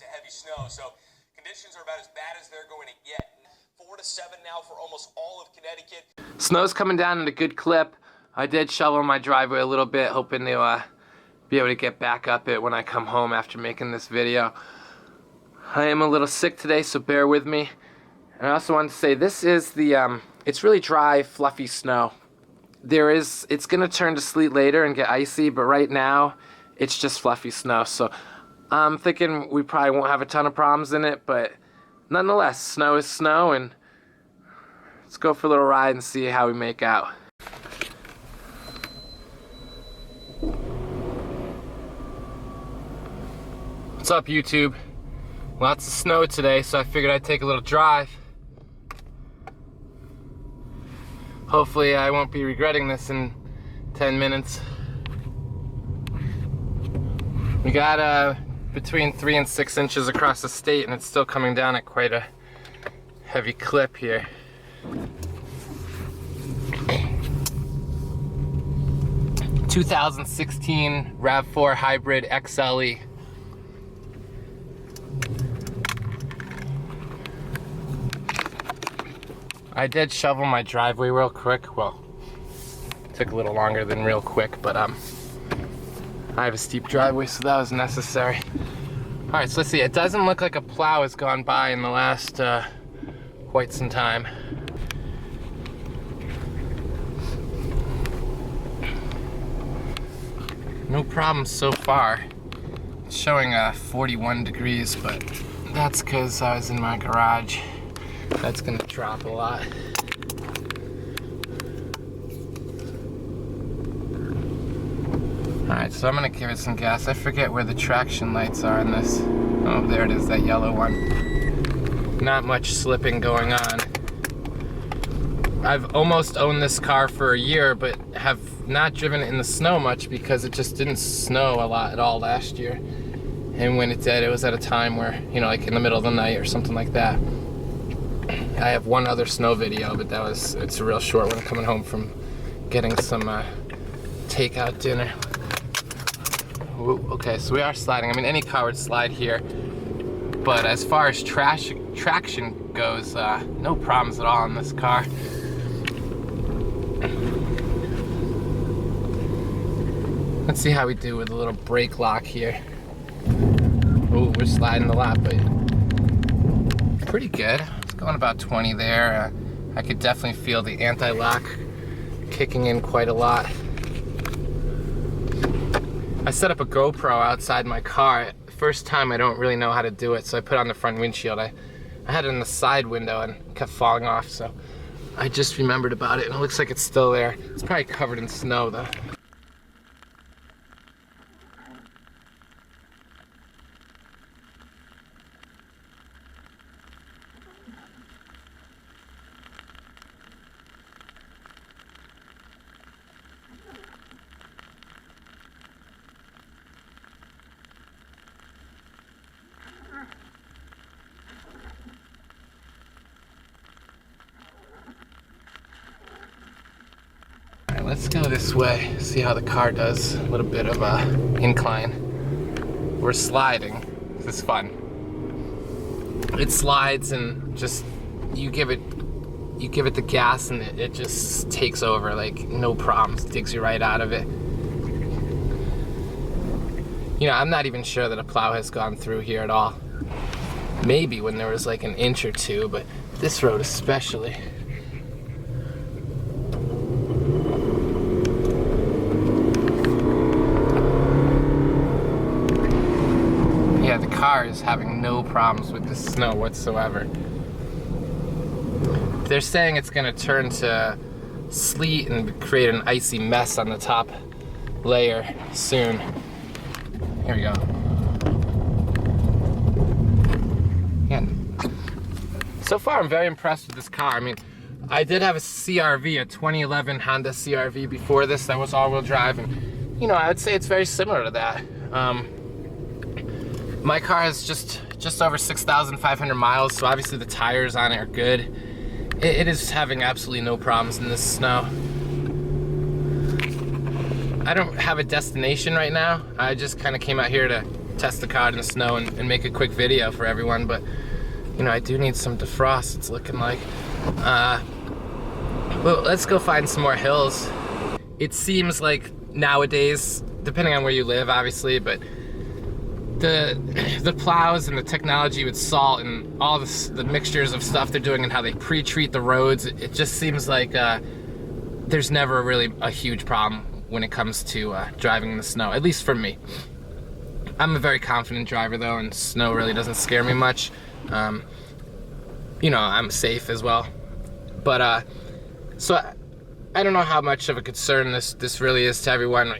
to heavy snow, so conditions are about as bad as they're going to get. 4 to 7 now for almost all of Connecticut. Snow's coming down at a good clip. I did shovel my driveway a little bit, hoping to be able to get back up it when I come home after making this video. I am a little sick today, so bear with me. And I also wanted to say this is the, it's really dry, fluffy snow. It's gonna turn to sleet later and get icy, but right now, it's just fluffy snow. So I'm thinking we probably won't have a ton of problems in it, but nonetheless, snow is snow, and let's go for a little ride and see how we make out. What's up, YouTube? Lots of snow today, so I figured I'd take a little drive. Hopefully I won't be regretting this in 10 minutes. We got between 3 and 6 inches across the state, and it's still coming down at quite a heavy clip here. ...2016 Rav4 Hybrid XLE. I did shovel my driveway real quick. Well, took a little longer than real quick, but I have a steep driveway, so that was necessary. All right, so let's see. It doesn't look like a plow has gone by in the last quite some time. No problems so far. It's showing 41 degrees, but that's because I was in my garage. That's gonna drop a lot. Alright, so I'm gonna give it some gas. I forget where the traction lights are in this. Oh, there it is, that yellow one. Not much slipping going on. I've almost owned this car for a year, but have not driven it in the snow much because it just didn't snow a lot at all last year. And when it did, it was at a time where, you know, like in the middle of the night or something like that. I have one other snow video, but it's a real short one, coming home from getting some takeout dinner. Ooh, okay, so we are sliding. I mean, any car would slide here, but as far as traction goes, no problems at all in this car. Let's see how we do with a little brake lock here. Ooh, we're sliding a lot, but pretty good. Going about 20 there. I could definitely feel the anti-lock kicking in quite a lot. I set up a GoPro outside my car. First time I don't really know how to do it, so I put on the front windshield. I had it in the side window and kept falling off, so I just remembered about it, and it looks like it's still there. It's probably covered in snow though. Let's go this way, see how the car does. A little bit of a incline. We're sliding. This is fun. It slides and just you give it the gas and it just takes over, like no problems. It takes you right out of it. You know, I'm not even sure that a plow has gone through here at all. Maybe when there was like an inch or two, but this road especially. Car is having no problems with the snow whatsoever. They're saying it's going to turn to sleet and create an icy mess on the top layer soon. Here we go. And so far I'm very impressed with this car. I mean, I did have a CRV, a 2011 Honda CRV before this that was all-wheel drive, and you know, I would say it's very similar to that. My car has just over 6,500 miles, so obviously the tires on it are good. It is having absolutely no problems in this snow. I don't have a destination right now. I just kind of came out here to test the car in the snow and make a quick video for everyone, but you know, I do need some defrost, it's looking like. Well, let's go find some more hills. It seems like nowadays, depending on where you live, obviously, but the plows and the technology with salt and all the mixtures of stuff they're doing and how they pre-treat the roads, it just seems like there's never really a huge problem when it comes to driving in the snow, at least for me. I'm a very confident driver though, and snow really doesn't scare me much. You know, I'm safe as well. But so I don't know how much of a concern this really is to everyone.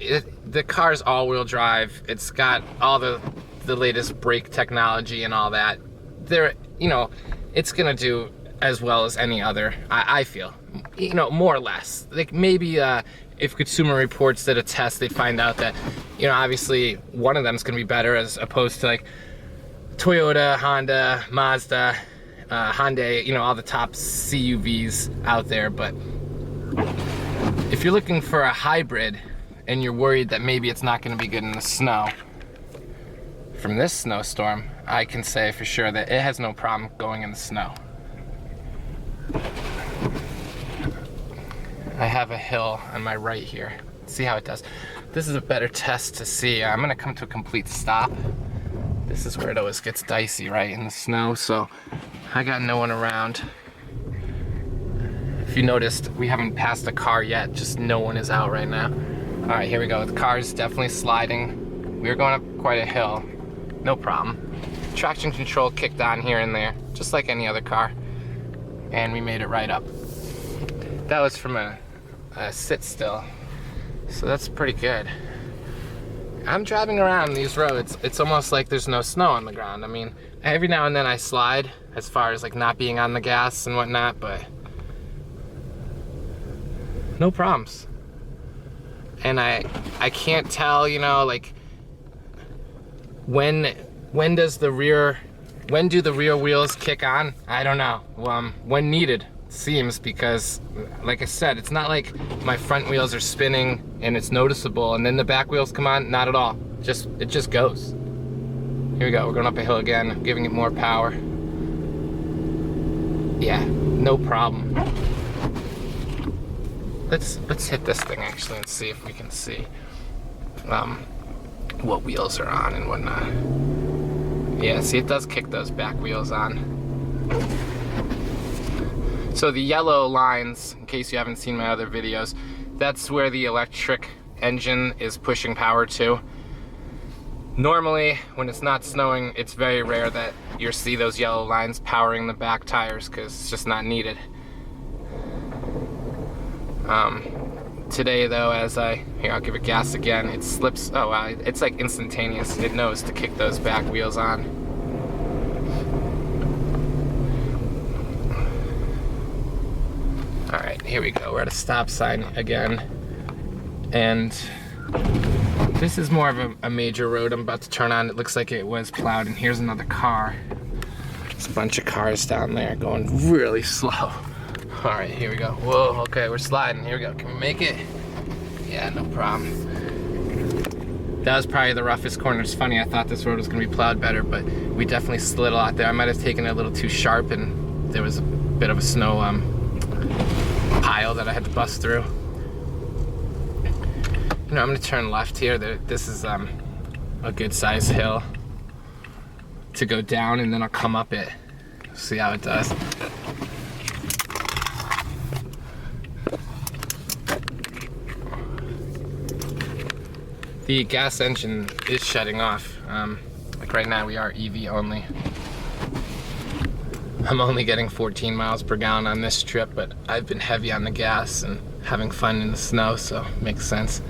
The car's all-wheel drive. It's got all the latest brake technology and all that. You know, it's gonna do as well as any other, I feel. You know, more or less. Like maybe if Consumer Reports did a test, they'd find out that, you know, obviously one of them is gonna be better as opposed to like Toyota, Honda, Mazda, Hyundai, you know, all the top CUVs out there. But if you're looking for a hybrid and you're worried that maybe it's not going to be good in the snow, from this snowstorm, I can say for sure that it has no problem going in the snow. I have a hill on my right here. See how it does. This is a better test to see. I'm going to come to a complete stop. This is where it always gets dicey, right, in the snow, so I got no one around. If you noticed, we haven't passed a car yet, just no one is out right now. All right, here we go. The car is definitely sliding. We're going up quite a hill, no problem. Traction control kicked on here and there, just like any other car, and we made it right up. That was from a sit still, so that's pretty good. I'm driving around these roads, it's almost like there's no snow on the ground. I mean, every now and then I slide as far as like not being on the gas and whatnot, but no problems. And I can't tell, you know, like when do the rear wheels kick on? I don't know. When needed, seems, because like I said, it's not like my front wheels are spinning and it's noticeable and then the back wheels come on. Not at all. It just goes. Here we go. We're going up a hill again. I'm giving it more power. Yeah, no problem. Let's hit this thing actually and see if we can see what wheels are on and whatnot. Yeah, see, it does kick those back wheels on. So the yellow lines, in case you haven't seen my other videos, that's where the electric engine is pushing power to. Normally, when it's not snowing, it's very rare that you'll see those yellow lines powering the back tires because it's just not needed. Today though, here, I'll give it gas again, it slips, oh wow, it's like instantaneous. It knows to kick those back wheels on. All right, here we go. We're at a stop sign again. And this is more of a major road I'm about to turn on. It looks like it was plowed, and here's another car. There's a bunch of cars down there going really slow. All right, here we go. Whoa, okay, we're sliding. Here we go. Can we make it? Yeah, no problem. That was probably the roughest corner. It's funny, I thought this road was gonna be plowed better, but we definitely slid a lot there. I might have taken it a little too sharp, and there was a bit of a snow pile that I had to bust through. You know, I'm gonna turn left here. This is a good sized hill to go down, and then I'll come up it. See how it does. The gas engine is shutting off. Like right now we are EV only. I'm only getting 14 miles per gallon on this trip, but I've been heavy on the gas and having fun in the snow, so it makes sense.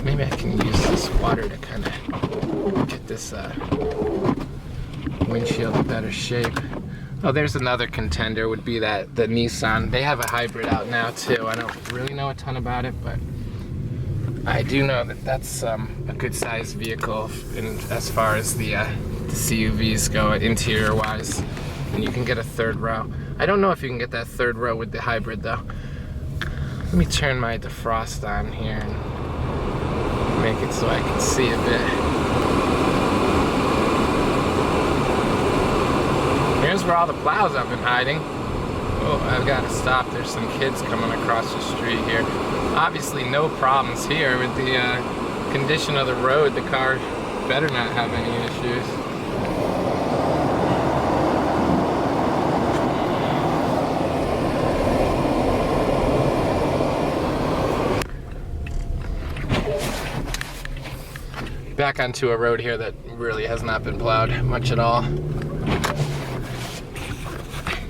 Maybe I can use this water to kind of get this windshield in better shape. Oh, there's another contender, would be the Nissan. They have a hybrid out now too. I don't really know a ton about it, but I do know that that's a good sized vehicle as far as the CUVs go, interior wise. And you can get a third row. I don't know if you can get that third row with the hybrid though. Let me turn my defrost on here. Make it so I can see a bit. Here's where all the plows have been hiding. Oh, I've got to stop. There's some kids coming across the street here. Obviously no problems here with the condition of the road. The car better not have any issues. Back onto a road here that really has not been plowed much at all.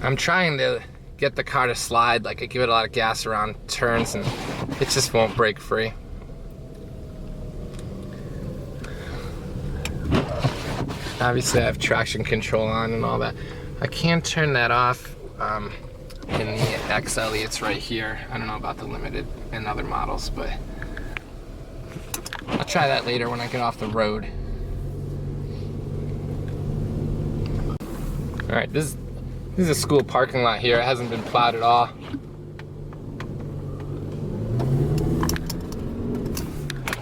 I'm trying to get the car to slide, like I give it a lot of gas around turns and it just won't break free. Obviously I have traction control on and all that. I can turn that off in the XLE, it's right here. I don't know about the Limited and other models, but I'll try that later when I get off the road. All right, this is a school parking lot here. It hasn't been plowed at all.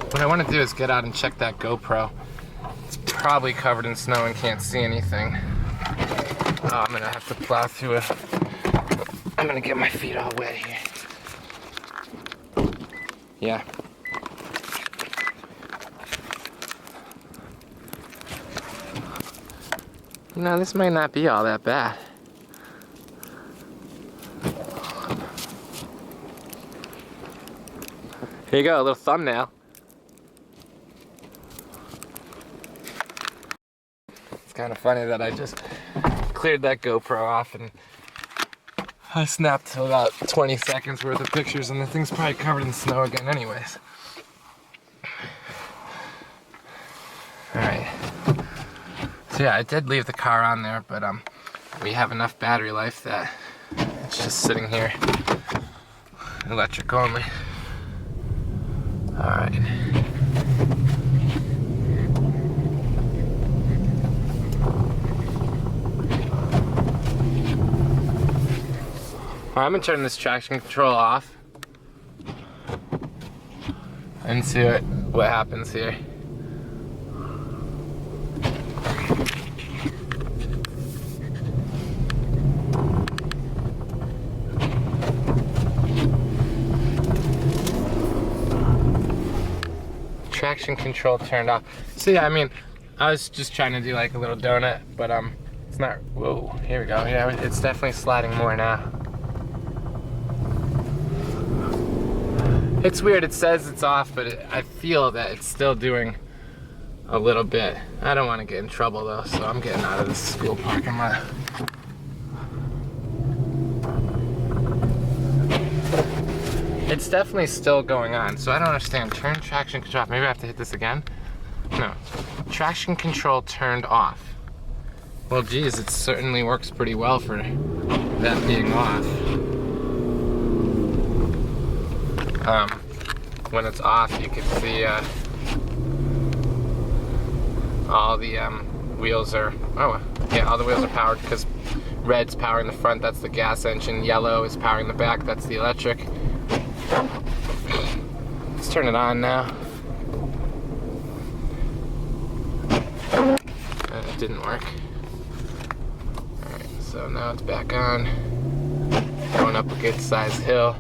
What I want to do is get out and check that GoPro. It's probably covered in snow and can't see anything. Oh, I'm gonna have to plow through it. I'm gonna get my feet all wet here. Yeah. No, this might not be all that bad. Here you go, a little thumbnail. It's kind of funny that I just cleared that GoPro off and I snapped about 20 seconds worth of pictures and the thing's probably covered in snow again anyways. Alright. So yeah, I did leave the car on there, but we have enough battery life that it's just sitting here, electric only. All right. I'm gonna turn this traction control off and see what happens here. Traction control turned off. So yeah, I mean, I was just trying to do like a little donut, but it's not. Whoa, here we go. Yeah, it's definitely sliding more now. It's weird. It says it's off, but I feel that it's still doing a little bit. I don't want to get in trouble though, so I'm getting out of this school parking lot. It's definitely still going on, so I don't understand. Turn traction control off. Maybe I have to hit this again? No. Traction control turned off. Well, geez, it certainly works pretty well for that being off. When it's off, you can see all the wheels are, oh yeah, all the wheels are powered because red's powering the front, that's the gas engine, yellow is powering the back, that's the electric. Let's turn it on now. It didn't work. Alright, so now it's back on. Going up a good sized hill.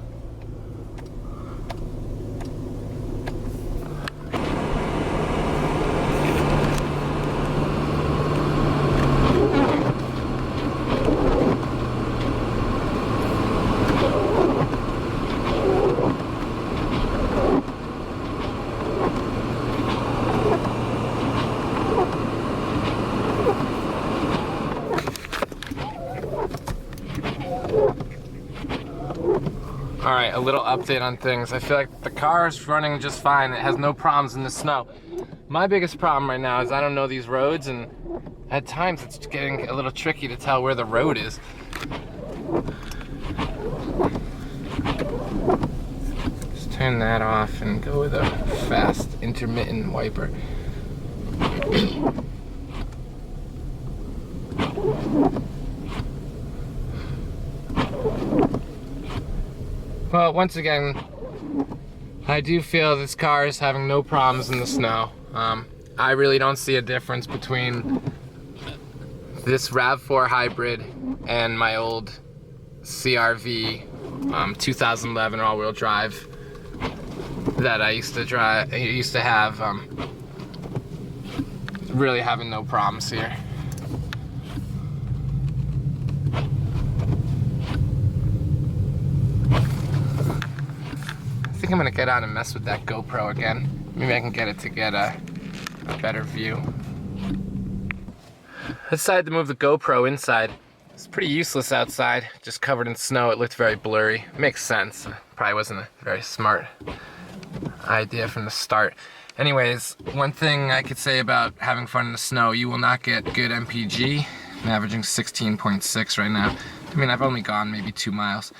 Alright, a little update on things. I feel like the car is running just fine. It has no problems in the snow. My biggest problem right now is I don't know these roads, and at times it's getting a little tricky to tell where the road is. Just turn that off and go with a fast intermittent wiper. Well, once again, I do feel this car is having no problems in the snow. I really don't see a difference between this Rav4 Hybrid and my old CRV 2011 all-wheel drive that I used to have. Really having no problems here. I think I'm gonna get out and mess with that GoPro again. Maybe I can get it to get a better view. I decided to move the GoPro inside. It's pretty useless outside, just covered in snow. It looked very blurry. Makes sense. Probably wasn't a very smart idea from the start. Anyways, one thing I could say about having fun in the snow, you will not get good MPG. I'm averaging 16.6 right now. I mean, I've only gone maybe 2 miles.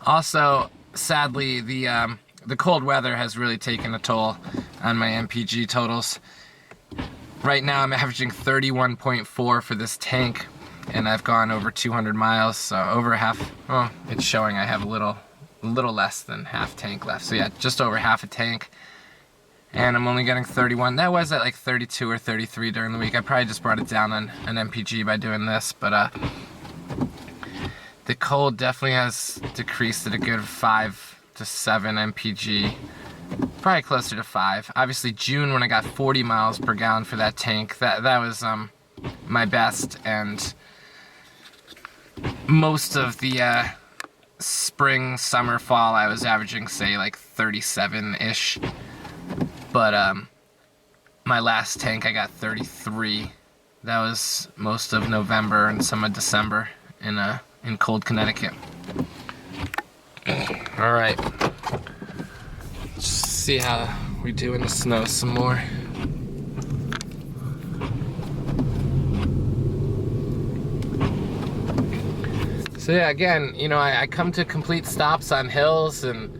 Also, sadly, the cold weather has really taken a toll on my MPG totals. Right now I'm averaging 31.4 for this tank, and I've gone over 200 miles, so over half. Well, it's showing I have a little less than half tank left. So yeah, just over half a tank, and I'm only getting 31. That was at like 32 or 33 during the week. I probably just brought it down on an MPG by doing this, but the cold definitely has decreased at a good 5 to 7 MPG. Probably closer to 5. Obviously June, when I got 40 miles per gallon for that tank, that was my best, and most of the spring, summer, fall I was averaging, say, like 37-ish. But my last tank I got 33. That was most of November and some of December in cold Connecticut. All right. Just see how we do in the snow some more. So yeah, again, you know, I come to complete stops on hills, and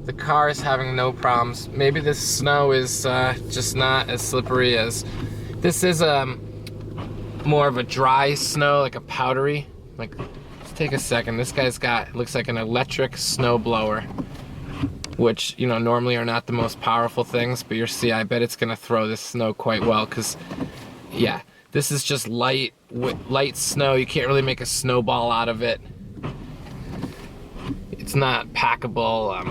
the car is having no problems. Maybe this snow is just not as slippery as this is. More of a dry snow, like a powdery. Like, let's take a second. This guy's got, looks like an electric snow blower, which, you know, normally are not the most powerful things, but you'll see, I bet it's gonna throw this snow quite well, because, yeah, this is just light snow. You can't really make a snowball out of it. It's not packable,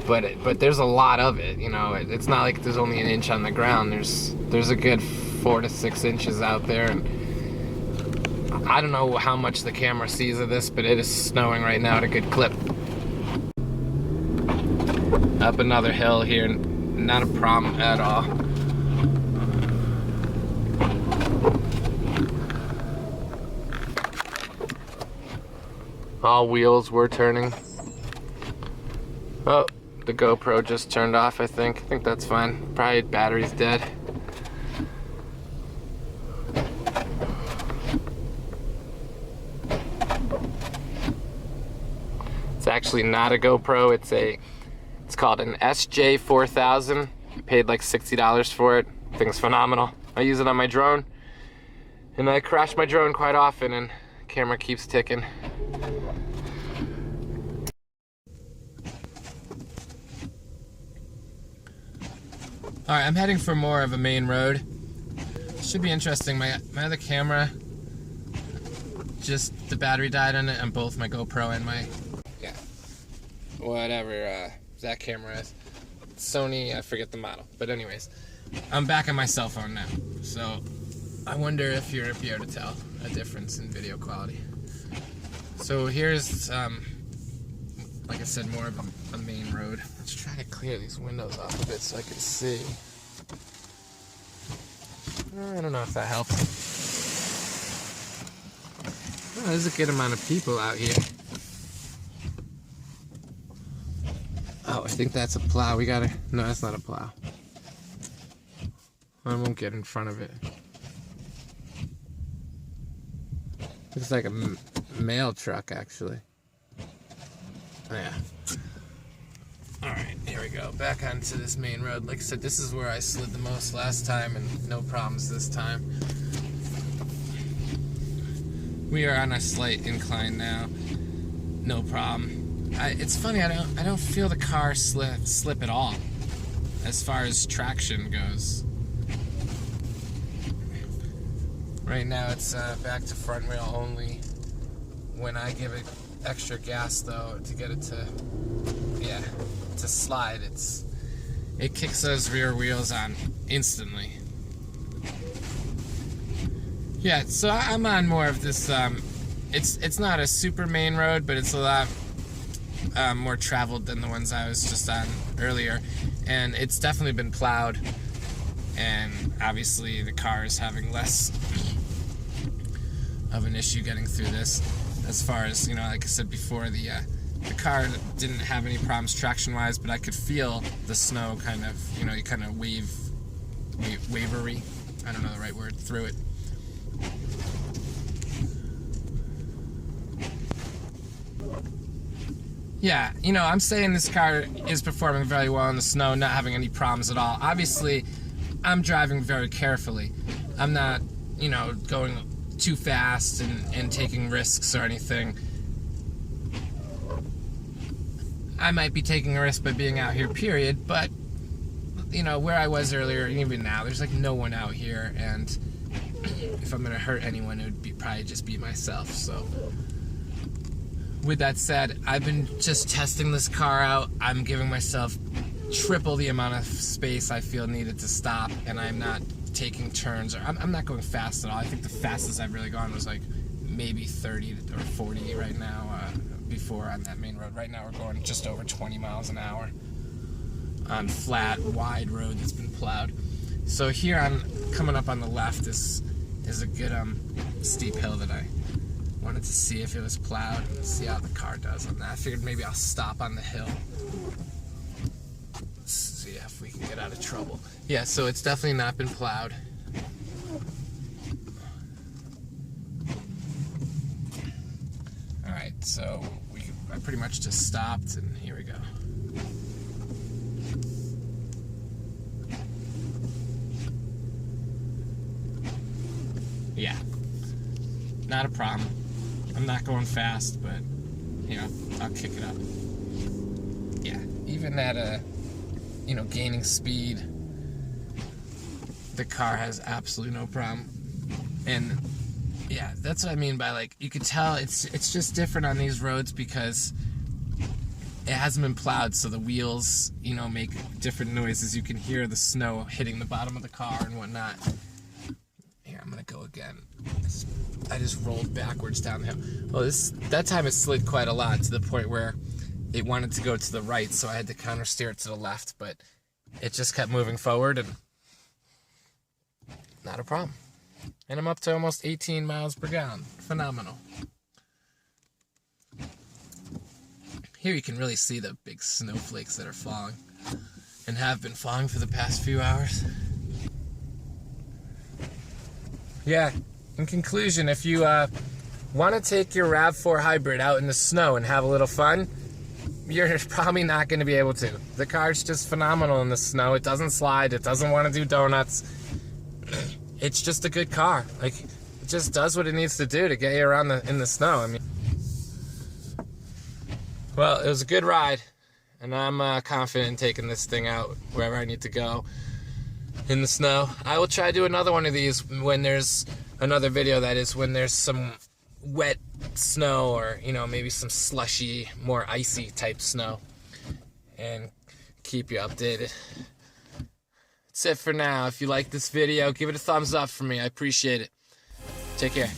but there's a lot of it, you know. It's not like there's only an inch on the ground. There's a good 4 to 6 inches out there, and I don't know how much the camera sees of this, but it is snowing right now at a good clip. Up another hill here, not a problem at all. All wheels were turning. Oh, the GoPro just turned off, I think. I think that's fine. Probably battery's dead. It's actually not a GoPro, it's called an SJ4000. I paid like $60 for it. Thing's phenomenal. I use it on my drone, and I crash my drone quite often, and the camera keeps ticking. Alright, I'm heading for more of a main road. Should be interesting. My other camera, just the battery died on it on both my GoPro and my, yeah, whatever that camera is. Sony, I forget the model. But anyways, I'm back on my cell phone now. So I wonder if you'll be able to tell a difference in video quality. So here's, like I said, more of a main road. Let's try to clear these windows off a bit so I can see. I don't know if that helps. Oh, there's a good amount of people out here. Oh, I think that's a plow. We gotta... No, that's not a plow. I won't get in front of it. Looks like a mail truck, actually. Oh, yeah. Alright, here we go. Back onto this main road. Like I said, this is where I slid the most last time, and no problems this time. We are on a slight incline now. No problem. it's funny, I don't feel the car slip at all as far as traction goes. Right now it's back to front wheel only. When I give it extra gas though to get it to slide, it kicks those rear wheels on instantly. Yeah, so I'm on more of this. It's not a super main road, but it's a lot more traveled than the ones I was just on earlier, and it's definitely been plowed. And obviously, the car is having less of an issue getting through this. As far as, you know, like I said before, the car didn't have any problems traction-wise, but I could feel the snow kind of, you know, you kind of wavery, I don't know the right word, through it. Yeah, you know, I'm saying this car is performing very well in the snow, not having any problems at all. Obviously, I'm driving very carefully. I'm not, you know, going too fast and taking risks or anything. I might be taking a risk by being out here, period, but, you know, where I was earlier, even now, there's like no one out here, and if I'm gonna hurt anyone, it would probably just be myself. So with that said, I've been just testing this car out. I'm giving myself triple the amount of space I feel needed to stop, and I'm not taking turns, or I'm not going fast at all. I think the fastest I've really gone was like maybe 30 or 40 right now, before on that main road. Right now we're going just over 20 miles an hour on flat, wide road that's been plowed. So here on coming up on the left is a good steep hill that I wanted to see if it was plowed and see how the car does on that. I figured maybe I'll stop on the hill. Let's see if we can get out of trouble. Yeah, so it's definitely not been plowed. Alright, so I pretty much just stopped, and here we go. Yeah, not a problem. I'm not going fast, but, you know, I'll kick it up. Yeah, even at you know, gaining speed, the car has absolutely no problem. And yeah, that's what I mean by, like, you could tell it's just different on these roads because it hasn't been plowed, so the wheels, you know, make different noises. You can hear the snow hitting the bottom of the car and whatnot. Here, I'm gonna go again. I just rolled backwards down the hill. Well, that time it slid quite a lot to the point where it wanted to go to the right, so I had to counter steer it to the left, but it just kept moving forward, and not a problem. And I'm up to almost 18 miles per gallon. Phenomenal. Here you can really see the big snowflakes that are falling and have been falling for the past few hours. Yeah, in conclusion, if you want to take your Rav4 Hybrid out in the snow and have a little fun, you're probably not going to be able to. The car's just phenomenal in the snow. It doesn't slide. It doesn't want to do donuts. It's just a good car. Like, it just does what it needs to do to get you around in the snow. I mean, well, it was a good ride, and I'm confident in taking this thing out wherever I need to go in the snow. I will try to do another one of these when there's another video, that is, when there's some wet snow, or, you know, maybe some slushy, more icy type snow, and keep you updated. That's it for now. If you like this video, give it a thumbs up for me. I appreciate it. Take care.